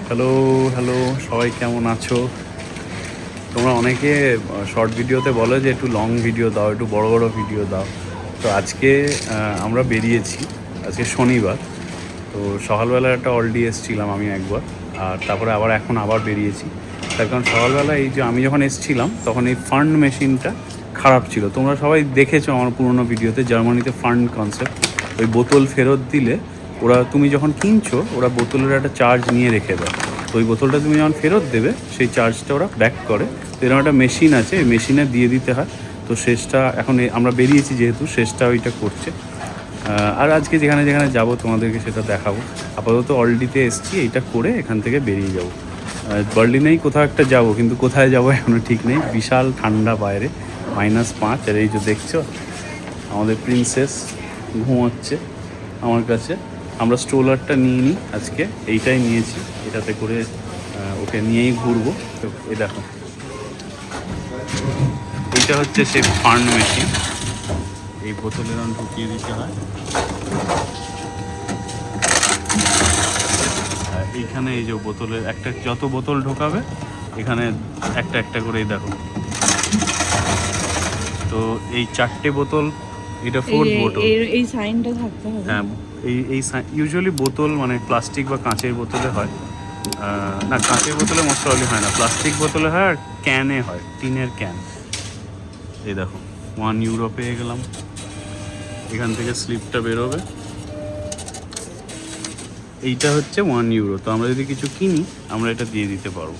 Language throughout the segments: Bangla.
হ্যালো হ্যালো, সবাই কেমন আছো? তোমরা অনেকে শর্ট ভিডিওতে বলো যে একটু লং ভিডিও দাও, একটু বড় বড় ভিডিও দাও। তো আজকে আমরা বেরিয়েছি। আজকে শনিবার। তো সকালবেলা একটা অলডি এসেছিলাম আমি একবার, আর তারপরে এখন আবার বেরিয়েছি। তার কারণ সকালবেলা এই যে আমি যখন এসেছিলাম তখন এই ফান্ড মেশিনটা খারাপ ছিল। তোমরা সবাই দেখেছো আমার পুরোনো ভিডিওতে, জার্মানিতে ফান্ড কনসেপ্ট। ওই বোতল ফেরত দিলে ওরা, তুমি যখন কিনছো ওরা বোতলের একটা চার্জ নিয়ে রেখে দেয়। তো ওই বোতলটা তুমি যখন ফেরত দেবে সেই চার্জটা ওরা ব্যাক করে। তো এরকম একটা মেশিন আছে, এই মেশিনে দিয়ে দিতে হয়। তো শেষটা এখন আমরা বেরিয়েছি যেহেতু, শেষটা ওইটা করছে। আর আজকে যেখানে যেখানে যাব তোমাদেরকে সেটা দেখাবো। আপাতত অলডিতে এসছি, এইটা করে এখান থেকে বেরিয়ে যাব। বার্লিনেই কোথাও একটা যাব, কিন্তু কোথায় যাব এখনও ঠিক নেই। বিশাল ঠান্ডা বাইরে, -5। আর এই যে দেখছো আমাদের প্রিন্সেস ঘুমোচ্ছে আমার কাছে। আমরা স্ট্রোলারটা নিয়ে নিই আজকে, এইটাই নিয়েছি। এটাতে করে ওকে নিয়েই ঘুরবো। তো এই দেখো, এইটা হচ্ছে সেই ফান্ড মেশিন। এই বোতলের রং ঢুকিয়ে দিতে হয়। এইখানে এই যে বোতলের একটা, যত বোতল ঢোকাবে এখানে একটা একটা করেই দেখো। তো এই 4টে বোতল, এটা 4th বোতল। এই সাইনটা থাকতে হবে। হ্যাঁ, এই ইউজুয়ালি বোতল মানে প্লাস্টিক বা কাঁচের বোতলে হয়। না, কাঁচের বোতলে মোস্ট প্রবলি হয় না, প্লাস্টিক বোতলে হয় আর ক্যানে হয়, টিনের ক্যান। এই দেখো 1 ইউরো পেয়ে গেলাম। এখান থেকে স্লিপটা বেরোবে। এইটা হচ্ছে 1 ইউরো। তো আমরা যদি কিছু কিনি আমরা এটা দিয়ে দিতে পারবো।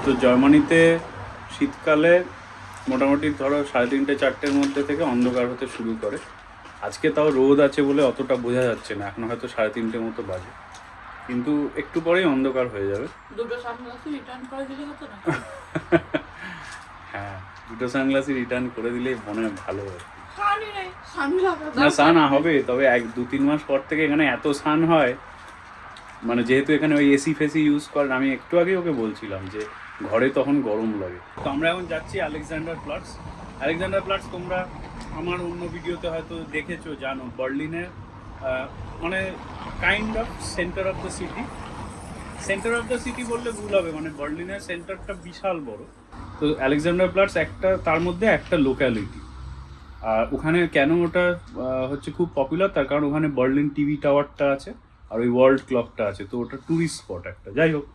তো জার্মানিতে শীতকালে মোটামুটি ধরো 3:30-4টের মধ্যে থেকে অন্ধকার হতে শুরু করে। আজকে তাও রোদ আছে বলে অতটা বোঝা যাচ্ছে না, এখন হয়তো 3:30 মতো বাজে, কিন্তু একটু পরেই অন্ধকার হয়ে যাবে। দুটো সানগ্লাসই রিটার্ন করে দিলে হতো না? হ্যাঁ, দুটো সানগ্লাসই রিটার্ন করে দিলেই মনে হয় ভালো হয়। না, সান হবে, তবে 2-3 মাস পর থেকে এখানে এত সান হয়, মানে যেহেতু এখানে ওই এসি ফেসি ইউজ করেন। আমি একটু আগে ওকে বলছিলাম যে ঘরে তখন গরম লাগে। তো আমরা এখন যাচ্ছি আলেকজান্ডারপ্লাটস। আলেকজান্ডারপ্লাটস তোমরা আমার অন্য ভিডিওতে হয়তো দেখেছো, জানো বার্লিনের মানে kind of centre of the city. Centre of the city বললে ভুল হবে, মানে বার্লিনের সেন্টারটা বিশাল বড়। তো আলেকজান্ডারপ্লাটস একটা, তার মধ্যে একটা লোক্যালিটি। আর ওখানে কেন ওটা হচ্ছে খুব পপুলার, তার কারণ ওখানে বার্লিন টিভি টাওয়ারটা আছে আর ওই ওয়ার্ল্ড ক্লকটা আছে। তো ওটা ট্যুরিস্ট স্পট একটা। যাই হোক,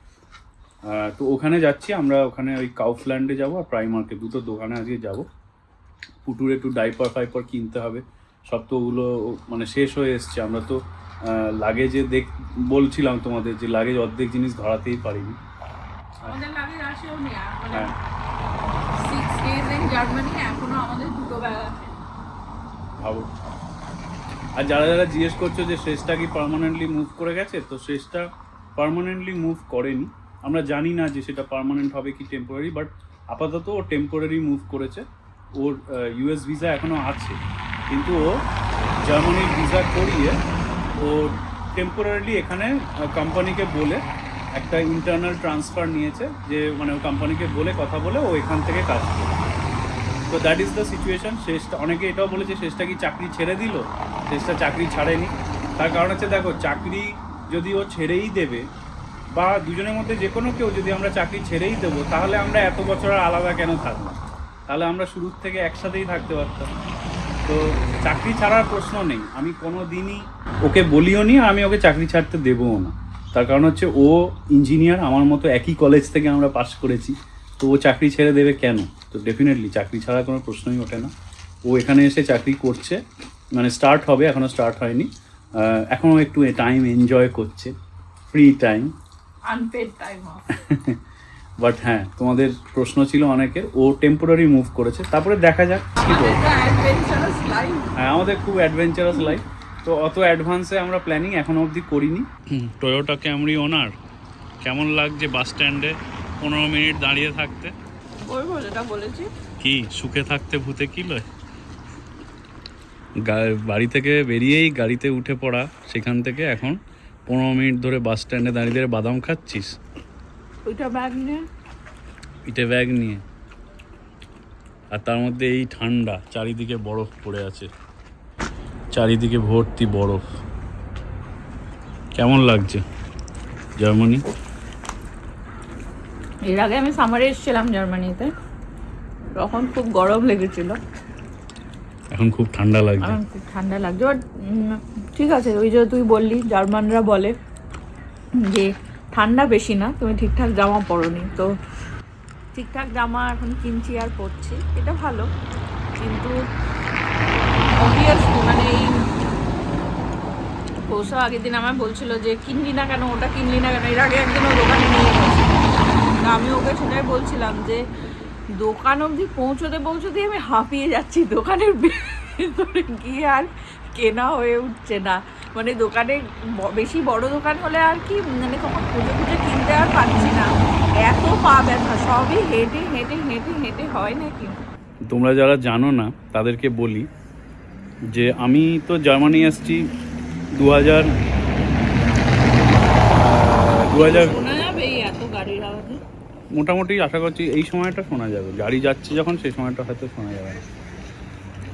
তো ওখানে যাচ্ছি আমরা। ওখানে ওই কাউফল্যান্ডে যাবো আর প্রাইমার্কে, দুটো দোকানে আজকে যাবো। পুটুর একটু ডাইপার ফাইপার কিনতে হবে। সব তো ওগুলো মানে শেষ হয়ে এসছে। আমরা তো লাগেজে বলছিলাম তোমাদের যে লাগেজ অর্ধেক জিনিস ধরাতেই পারিনি। আমাদের লাগেজ আসেও নি। হ্যাঁ, 6 days in Germany, এখনো আমাদের দুটো ব্যাগ আছে। ভাবো। আর যারা যারা জিজ্ঞেস করছো যে শেষটা কি পার্মানেন্টলি মুভ করে গেছে, তো শেষটা পার্মানেন্টলি মুভ করেনি। আমরা জানি না যে সেটা পার্মানেন্ট হবে কি টেম্পোরারি, বাট আপাতত ও টেম্পোরারি মুভ করেছে। ওর ইউএস ভিসা এখনও আছে, কিন্তু ও জার্মানির ভিসা করিয়ে ও টেম্পোরারিলি এখানে কোম্পানিকে বলে একটা ইন্টারনাল ট্রান্সফার নিয়েছে, যে মানে ও কোম্পানিকে বলে কথা বলে ও এখান থেকে কাজ করবে। তো দ্যাট ইজ দ্য সিচুয়েশন। শেষটা, অনেকে এটাও বলেছে শেষটা কি চাকরি ছেড়ে দিল। শেষটা চাকরি ছাড়েনি। তার কারণ হচ্ছে, দেখো, চাকরি যদি ও ছেড়েই দেবে, বা দুজনের মধ্যে যে কোনো কেউ যদি আমরা চাকরি ছেড়েই দেবো, তাহলে আমরা এত বছর আর আলাদা কেন থাকবো? তাহলে আমরা শুরুর থেকে একসাথেই থাকতে পারতাম। তো চাকরি ছাড়ার প্রশ্ন নেই। আমি কোনো দিনই ওকে বলিও নি, আমি ওকে চাকরি ছাড়তে দেবও না। তার কারণ হচ্ছে ও ইঞ্জিনিয়ার, আমার মতো একই কলেজ থেকে আমরা পাস করেছি। তো ও চাকরি ছেড়ে দেবে কেন? তো ডেফিনেটলি চাকরি ছাড়া কোনো প্রশ্নই ওঠে না। ও এখানে এসে চাকরি করছে, মানে স্টার্ট হবে, এখনও স্টার্ট হয়নি। এখনও একটু টাইম এনজয় করছে, free time, unpaid time of. But হ্যাঁ, তোমাদের প্রশ্ন ছিল অনেকের, ও টেম্পোরারি মুভ করেছে, তারপরে দেখা যাক কী বলবো। হ্যাঁ, আমাদের খুব অ্যাডভেঞ্চারাস লাইফ। তো অত অ্যাডভান্সে আমরা প্ল্যানিং এখনো অবধি করিনি। টয়োটা ক্যামরি ওনার, কেমন লাগছে বাস স্ট্যান্ডে 15 মিনিট দাঁড়িয়ে থাকতে? বলবো যেটা বলেছি, কি সুখে থাকতে ভূতে কি লয়। বাড়ি থেকে বেরিয়েই গাড়িতে উঠে পড়া, সেখান থেকে এখন 15 মিনিট ধরে বাস স্ট্যান্ডে দাঁড়িয়ে দাঁড়িয়ে বাদাম খাচ্ছিস। ওইটা ব্যাগ নিয়ে, পিঠে ব্যাগ নিয়ে, আর তার মধ্যে এই ঠান্ডা, চারিদিকে বরফ পড়ে আছে, চারিদিকে ভর্তি বরফ। কেমন লাগছে জার্মানি? এর আগে আমি সামারে এসেছিলাম জার্মানিতে, তখন খুব গরম লেগেছিল, এখন খুব ঠান্ডা লাগছে। এখন খুব ঠান্ডা লাগছে। বাট ঠিক আছে, ওই যে তুই বললি জার্মানরা বলে যে ঠান্ডা বেশি না, তুমি ঠিকঠাক জামা পরোনি, তো ঠিকঠাক জামা এখন কিনছি আর পরছি, এটা ভালো। কিন্তু অবভিয়াসলি মানে এই পৌষা আগের দিন আমায় বলছিল যে কিনলি না কেন, ওটা কিনলি না কেন, এর আগে একদিন ও দোকানে নিয়ে গেছে। আমি ওকে সেটাই বলছিলাম যে দোকান অবধি পৌঁছতে আমি হাঁপিয়ে যাচ্ছি, দোকানের ভিতরে গিয়ে আর কেনা হয়ে উঠছে না। মানে দোকানে বেশি বড় দোকান হলে আর কি মানে তখন খুঁজে খুঁজে কিনতে আর পারছি না, এত পা ব্যথা, সবই হেঁটে হেঁটে হেঁটে হেঁটে হয় নাকি। তোমরা যারা জানো না তাদেরকে বলি যে আমি তো জার্মানি এসেছি 2000 শোনা যাবে এই এত গাড়ির আওয়াজে? মোটামুটি আশা করছি এই সময়টা শোনা যাবে, গাড়ি যাচ্ছে যখন সেই সময়টা হয়তো শোনা যাবে না।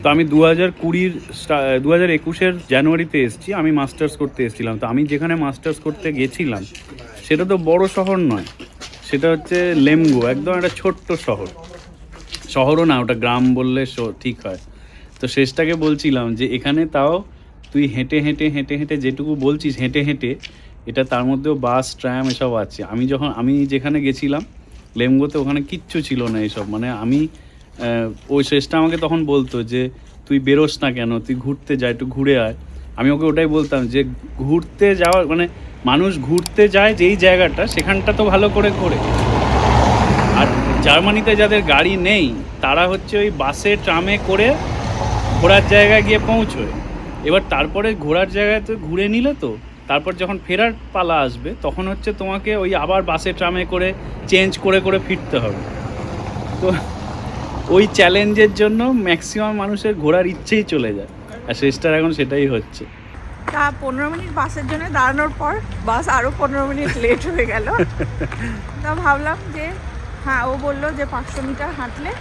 তো আমি 2021 জানুয়ারিতে এসেছি, আমি মাস্টার্স করতে এসেছিলাম। তো আমি যেখানে মাস্টার্স করতে গেছিলাম সেটা তো বড় শহর নয়, সেটা হচ্ছে লেমগো, একদম একটা ছোট্ট শহরও না, ওটা গ্রাম বললে ঠিক হয়। তো শেষটাকে বলছিলাম যে এখানে তাও তুই হেঁটে হেঁটে হেঁটে হেঁটে যেটুকু বলছিস হেঁটে হেঁটে, এটা তার মধ্যেও বাস ট্রাম এসব আছে। আমি যেখানে গেছিলাম লেমগোতে, ওখানে কিচ্ছু ছিল না এসব। মানে আমি ওই শেষটা আমাকে তখন বলতো যে তুই বেরোস না কেন, তুই ঘুরতে যা, একটু ঘুরে আয়। আমি ওকে ওটাই বলতাম যে ঘুরতে যাওয়ার মানে মানুষ ঘুরতে যায় যেই জায়গাটা, সেখানটা তো ভালো করে ঘোরে। আর জার্মানিতে যাদের গাড়ি নেই তারা হচ্ছে ওই বাসে ট্রামে করে ঘোরার জায়গায় গিয়ে পৌঁছয়। এবার তারপরে ঘোরার জায়গায় তো ঘুরে নিলে, তো তারপর যখন ফেরার পালা আসবে তখন হচ্ছে তোমাকে ওই আবার বাসে ট্রামে করে চেঞ্জ করে করে ফিরতে হবে। তো ওই চ্যালেঞ্জের জন্য ম্যাক্সিমাম মানুষের ঘোরার ইচ্ছেই চলে যায়, আর শেষটার এখন সেটাই হচ্ছে। তা 15 মিনিট বাসের জন্য দাঁড়ানোর পর বাস আরও 15 মিনিট লেট হয়ে গেল। তা ভাবলাম যে হ্যাঁ, ও বললো যে 500 মিটার হাঁটলে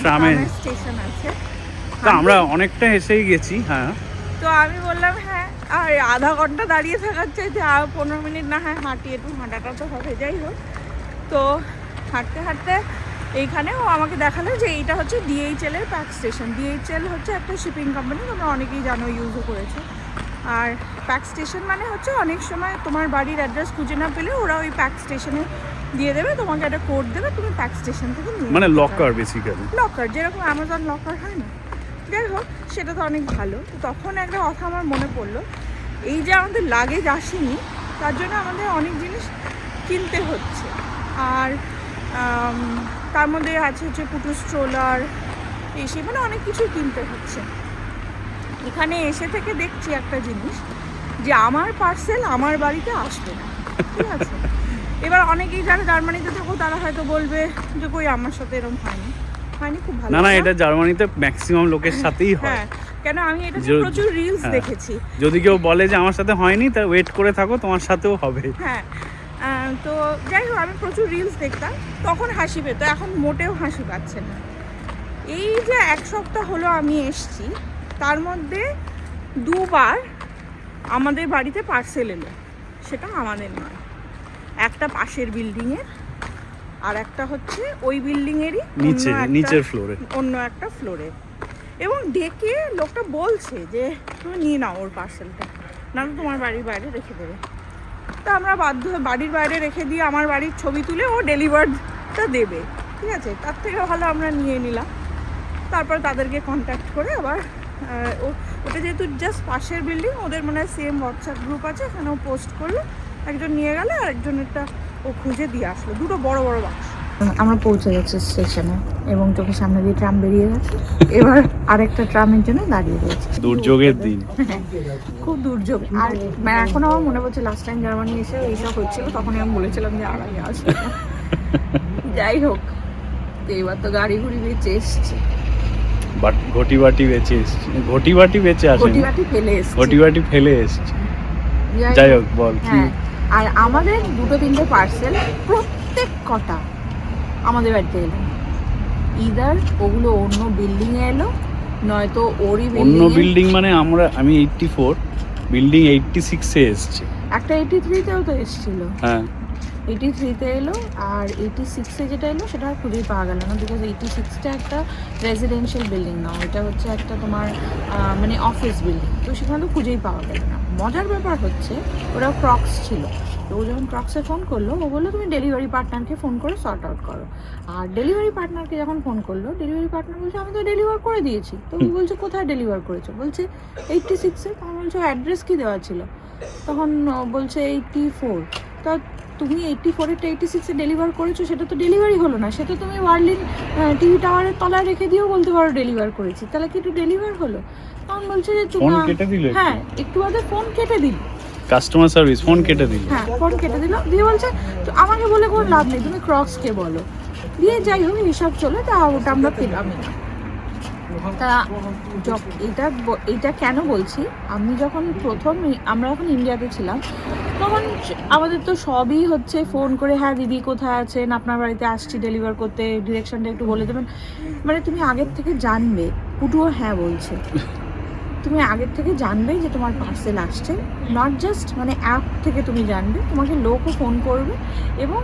ট্রামে স্টেশন আছে। তো আমরা অনেকটা এসেই গেছি। হ্যাঁ, তো আমি বললাম হ্যাঁ, আর আধা ঘন্টা দাঁড়িয়ে থাকার চাইতে আর 15 মিনিট না হয় হাঁটি, একটু হাঁটাটা তো হবে, যাই হোক। তো হাঁটতে হাঁটতে এইখানেও আমাকে দেখালো যে এইটা হচ্ছে DHL এর প্যাক স্টেশন। DHL হচ্ছে একটা শিপিং কোম্পানি, তোমরা অনেকেই জানো, ইউজও করেছো। আর প্যাক স্টেশন মানে হচ্ছে অনেক সময় তোমার বাড়ির অ্যাড্রেস খুঁজে না পেলে ওরা ওই প্যাক স্টেশনে দিয়ে দেবে, তোমাকে একটা কোড দেবে, তুমি প্যাক স্টেশন থেকে নিয়ে মানে লকার, বেসিক্যালি লকার, যেরকম অ্যামাজন লকার হয় না। যাই হোক, সেটা তো অনেক ভালো। তো তখন একটা কথা আমার মনে পড়লো, এই যে আমাদের লাগেজ আসেনি তার জন্য আমাদের অনেক জিনিস কিনতে হচ্ছে। আর তার মধ্যে আছে হচ্ছে পুটু স্ট্রোলার, এসে মানে অনেক কিছু কিনতে হচ্ছে। এখানে এসে থেকে দেখছি একটা জিনিস, যে আমার পার্সেল আমার বাড়িতে আসবে না, ঠিক আছে? এবার অনেকেই যারা জার্মানিতে থাকো তারা হয়তো বলবে যে কই আমার সাথে এরকম হয়নি, খুব ভালো। না, এটা জার্মানিতে ম্যাক্সিমাম লোকের সাথেই হয়। হ্যাঁ, কেন আমি এটা প্রচুর রিলস দেখেছি। যদি কেউ বলে যে আমার সাথে হয়নি, তা ওয়েট করে থাকো, তোমার সাথেও হবে। হ্যাঁ, তো যাই হোক, আমি প্রচুর রিলস দেখতাম, তখন হাসি পেত, এখন মোটেও হাসি পাচ্ছে না। এই যে 1 সপ্তাহ হলো আমি এসছি, তার মধ্যে 2 বার আমাদের বাড়িতে পার্সেল এলো, সেটা আমাদের নয়, একটা পাশের বিল্ডিংয়ের, আর একটা হচ্ছে ওই বিল্ডিংয়েরই নিচের ফ্লোরে, অন্য একটা ফ্লোরে। এবং ডেকে লোকটা বলছে যে তুমি নিয়ে নাও ওর পার্সেলটা, নাহলে তোমার বাড়ির বাইরে রেখে দেবে। তা আমরা বাধ্য হয়ে বাড়ির বাইরে রেখে দিয়ে আমার বাড়ির ছবি তুলে ও ডেলিভারটা দেবে, ঠিক আছে? তার থেকে ভালো আমরা নিয়ে নিলাম। তারপর তাদেরকে কন্ট্যাক্ট করে আবার ওটা যেহেতু জাস্ট পাশের বিল্ডিং, ওদের মনে হয় সেম হোয়াটসঅ্যাপ গ্রুপ আছে, এখানেও পোস্ট করলো, একজন নিয়ে গেলে আর একজনেরটা ও খুঁজে দিয়ে আসলো, 2টো বড় বড় বাক্স। আমরা পৌঁছে গেছি স্টেশনে এবং চোখের সামনে দিয়ে ট্রাম বেরিয়ে গেছে, এবার আরেকটা ট্রামের জন্য দাঁড়িয়ে রয়েছে। দুর্যোগের দিন, খুব দুর্যোগ। আর এখন আমার মনে পড়ছে লাস্ট টাইম জার্মানি এসে এইসব হচ্ছিল, তখনই আমি বলেছিলাম যে আর আগে আসবে না। যাই হোক, এবার তো গাড়ি ঘুড়ি বেঁচে এসছে, বাট ঘটি বাটি বেঁচে এসছে, ঘটি বাটি বেঁচে আসে, ঘটি বাটি ফেলে এসছে, ঘটি বাটি ফেলে এসছে। যাই হোক, বল কি? হ্যাঁ, আর আমাদের 2-3টে পার্সেল প্রত্যেক কটা আমাদের বাড়িতে এলো, ইদার ওগুলো অন্য বিল্ডিং এ এলো, নয়তো ওরই অন্য বিল্ডিং মানে আমি 84 বিল্ডিং 86 এ এসছে। একটা 83-তেও তো এসেছিল, হ্যাঁ 83-তে এলো, আর 86-এ যেটা এলো সেটা আর খুঁজেই পাওয়া গেল না, বিকজ 86টা একটা রেসিডেন্সিয়াল বিল্ডিং না, এটা হচ্ছে একটা তোমার মানে অফিস বিল্ডিং, তো সেখানে তো খুঁজেই পাওয়া গেল না। মজার ব্যাপার হচ্ছে ওরা ক্রক্স ছিল, তো ও যখন ক্রক্সে ফোন করলো ও বললো তুমি ডেলিভারি পার্টনারকে ফোন করে সর্ট আউট করো। আর ডেলিভারি পার্টনারকে যখন ফোন করলো, ডেলিভারি পার্টনার বলছে আমি তো ডেলিভার করে দিয়েছি। তো ও বলছে কোথায় ডেলিভার করেছো? বলছে 86-এ। তখন বলছে অ্যাড্রেস কি দেওয়া ছিল? তখন বলছে 84। তা তুমি 84-এরটা 86-এ ডেলিভার করেছো, সেটা তো ডেলিভারি হলো না, সেটা তুমি ওয়ার্লিন টিভি টাওয়ারের তলায় রেখে দিয়েও বলতে পারো ডেলিভার করেছি, তাহলে কি একটু ডেলিভার হলো? তখন বলছে যে ফোন কেটে দিল। হ্যাঁ একটু আগে ফোন কেটে দিল, কাস্টমার সার্ভিস ফোন কেটে দিল। হ্যাঁ ফোন কেটে দিল, দিয়ে বলছে তো আমাকে বলে কোনো লাভ নেই, তুমি ক্রক্সকে বলো। দিয়ে যাই হোক হিসাব চলে, তা ওটা আমরা পেলামই না। তা এটা কেন বলছি, আমি যখন আমরা যখন ইন্ডিয়াতে ছিলাম তখন আমাদের তো সবই হচ্ছে ফোন করে, হ্যাঁ দিদি কোথায় আছেন, আপনার বাড়িতে আসছি ডেলিভার করতে, ডিরেকশনটা একটু বলে দেবেন। মানে তুমি আগের থেকে জানবে, পুটুও হ্যাঁ বলছে, তুমি আগের থেকে জানবে যে তোমার পার্সেল আসছে, নট জাস্ট মানে অ্যাপ থেকে তুমি জানবে, তোমাকে লোকও ফোন করবে এবং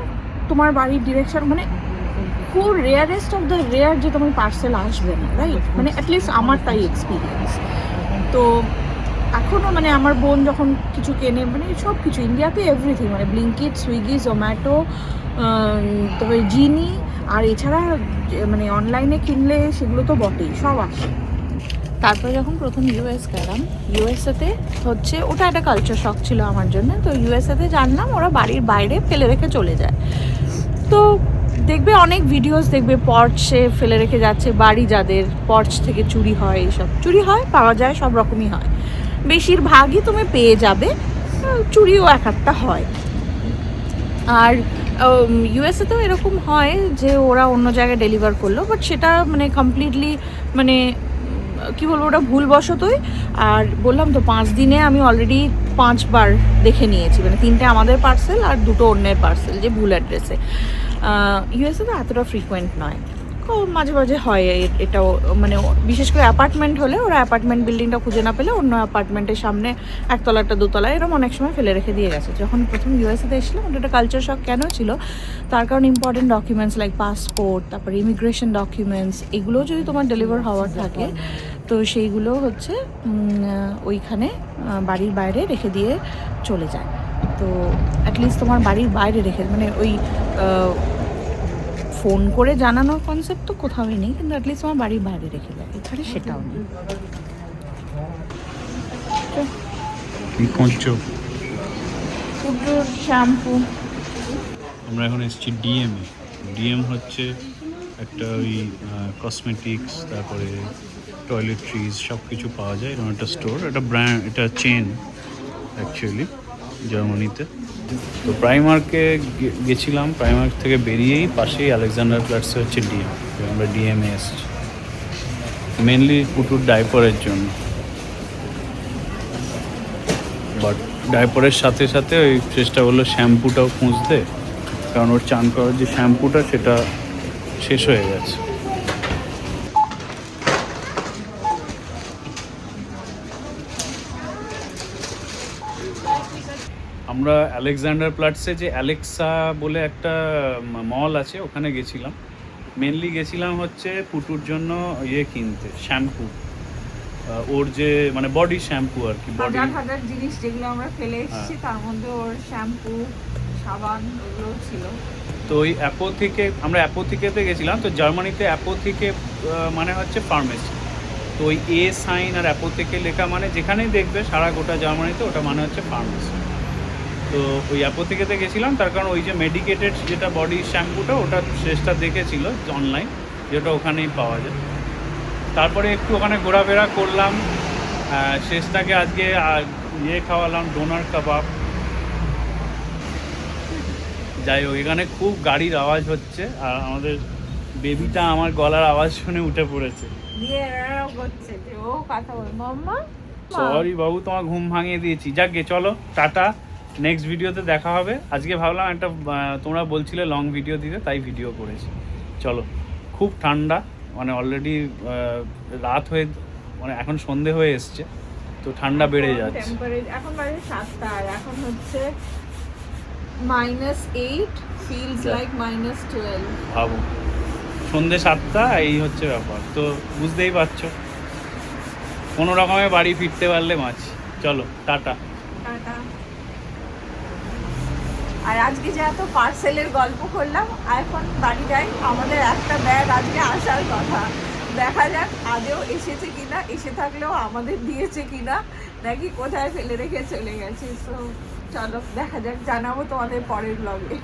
তোমার বাড়ির ডিরেকশন, মানে খুব রেয়ারেস্ট অফ দ্য রেয়ার যে তোমার পার্সেল আসবে না, রাইট? মানে অ্যাটলিস্ট আমার তাই এক্সপিরিয়েন্স। তো এখনও মানে আমার বোন যখন কিছু কেনে, মানে সব কিছু ইন্ডিয়াতে এভরিথিং, মানে ব্লিঙ্কিট, সুইগি, জোম্যাটো, তবে জিনি, আর এছাড়া মানে অনলাইনে কিনলে সেগুলো তো বটেই, সব আসে। তারপরে যখন প্রথম ইউএস গেলাম, ইউএসএতে হচ্ছে ওটা একটা কালচার শক ছিল আমার জন্য। তো ইউএসএতে জানলাম ওরা বাড়ির বাইরে ফেলে রেখে চলে যায়। তো দেখবে অনেক ভিডিওস দেখবে পর্চে ফেলে রেখে যাচ্ছে, বাড়ি যাদের পর্চ থেকে চুরি হয়, এইসব চুরি হয়, পাওয়া যায়, সব রকমই হয়, বেশিরভাগই তুমি পেয়ে যাবে, চুরিও এক একটা হয়। আর ইউএসএতেও এরকম হয় যে ওরা অন্য জায়গায় ডেলিভার করলো, বাট সেটা মানে কমপ্লিটলি মানে কী বলবো, ওটা ভুলবশতই। আর বললাম তো 5 দিনে আমি অলরেডি 5 বার দেখে নিয়েছি, মানে 3টে আমাদের পার্সেল আর 2টো অন্যের পার্সেল, যে ভুল অ্যাড্রেসে। ইউএসএ তো এতটা ফ্রিকোয়েন্ট নয়, মাঝে মাঝে হয় এটাও, মানে বিশেষ করে অ্যাপার্টমেন্ট হলে ওরা অ্যাপার্টমেন্ট বিল্ডিংটা খুঁজে না পেলে অন্য অ্যাপার্টমেন্টের সামনে একতলাটা দোতলায় এরকম অনেক সময় ফেলে রেখে দিয়ে গেছে। যখন প্রথম ইউএসএতে এসেছিলাম ওটা একটা কালচার শক কেন ছিল, তার কারণ ইম্পর্টেন্ট ডকুমেন্টস লাইক পাসপোর্ট, তারপর ইমিগ্রেশন ডকুমেন্টস, এগুলোও যদি তোমার ডেলিভার হওয়ার থাকে তো সেইগুলো হচ্ছে ওইখানে বাড়ির বাইরে রেখে দিয়ে চলে যায়। তো অ্যাটলিস্ট তোমার বাড়ির বাইরে রেখে, মানে ওই ফোন করে জানানোর কনসেপ্ট তো কোথাওই নেই, কিন্তু অ্যাটলিস্ট আমার বাড়ির বাইরে রেখে দেয়, এখানে সেটাও নেই। কি করছো? পুজোর শ্যাম্পু। আমরা এখন এসেছি ডিএমে। ডিএম হচ্ছে একটা ওই কসমেটিক্স, তারপরে টয়লেট্রিজ সব কিছু পাওয়া যায়, এরকম একটা স্টোর, একটা ব্র্যান্ড, এটা চেন অ্যাকচুয়ালি জার্মানিতে। তো প্রাইমার্কে গেছিলাম, প্রাইমার্ক থেকে বেরিয়েই পাশেই আলেকজান্ডার প্ল্যাটসে হচ্ছে ডিএম। আমরা ডিএমে এসেছি মেনলি পুটুর ডাইপারের জন্য, বাট ডাইপারের সাথে সাথে ওই চেষ্টা করলো শ্যাম্পুটাও খুঁজতে, কারণ ওর চান করার যে শ্যাম্পুটা সেটা শেষ হয়ে গেছে। আমরা আলেকজান্ডার প্ল্যাটসে যে অ্যালেক্সা বলে একটা মল আছে ওখানে গেছিলাম। মেনলি গেছিলাম হচ্ছে পুটুর জন্য ইয়ে কিনতে, শ্যাম্পু, ওর যে মানে বডি শ্যাম্পু আর কি, বডি হাজার জিনিস যেগুলো আমরা ফেলে এসেছি তার মধ্যে ওর শ্যাম্পু, সাবান এগুলো ছিল। তো ওই আমরা অ্যাপোথিকেতে গেছিলাম। তো জার্মানিতে অ্যাপোথিকে মানে হচ্ছে ফার্মেসি। তো ওই এ সাইন আর অ্যাপোথিকে লেখা মানে যেখানেই দেখবে সারা গোটা জার্মানিতে ওটা মানে হচ্ছে ফার্মেসি। তো ওই অ্যাপোথিকেতে গেছিলাম, তার কারণ ওই যে মেডিকেটেড যেটা বডি শ্যাম্পুটা ওটা শেষটা দেখেছিল অনলাইন, যেটা ওখানেই পাওয়া যায়। তারপরে একটু ওখানে ঘোরাফেরা করলাম, শেষটাকে আজকে ইয়ে খাওয়ালাম, ডোনার কাবাব। যাই হোক, এখানে খুব গাড়ির আওয়াজ হচ্ছে আর আমাদের বেবিটা আমার গলার আওয়াজ শুনে উঠে পড়েছে। সরি বাবু, তোমার ঘুম ভাঙিয়ে দিয়েছি। যাকে চলো টাটা, নেক্সট ভিডিওতে দেখা হবে। আজকে ভাবলাম একটা তোমরা বলছিলে লং ভিডিও দিতে, তাই ভিডিও করেছি। চলো, খুব ঠান্ডা, মানে অলরেডি রাত হয়ে, মানে এখন সন্ধে হয়ে এসছে, তো ঠান্ডা বেড়ে যাচ্ছে। টেম্পারেচার এখন বাজে 7টা আর এখন হচ্ছে -8, ফিলস যা। লাইক -12। ভাবো সন্ধে 7টা, এই হচ্ছে ব্যাপার। তো বুঝতেই পারছো, কোনো রকমে বাড়ি ফিরতে পারলে মাছ। চলো টাটা। টাটা। আর আজকে যে এত পার্সেলের গল্প করলাম, এখন বাড়ি যাই। আমাদের একটা ব্যাগ আজকে আসার কথা, দেখা যাক আদেও এসেছে কিনা, এসে থাকলেও আমাদের দিয়েছে কিনা, নাকি কোথায় ফেলে রেখে চলে গেছে। সো চলো দেখা যাক, জানাবো তোমাদের পরের ব্লগে।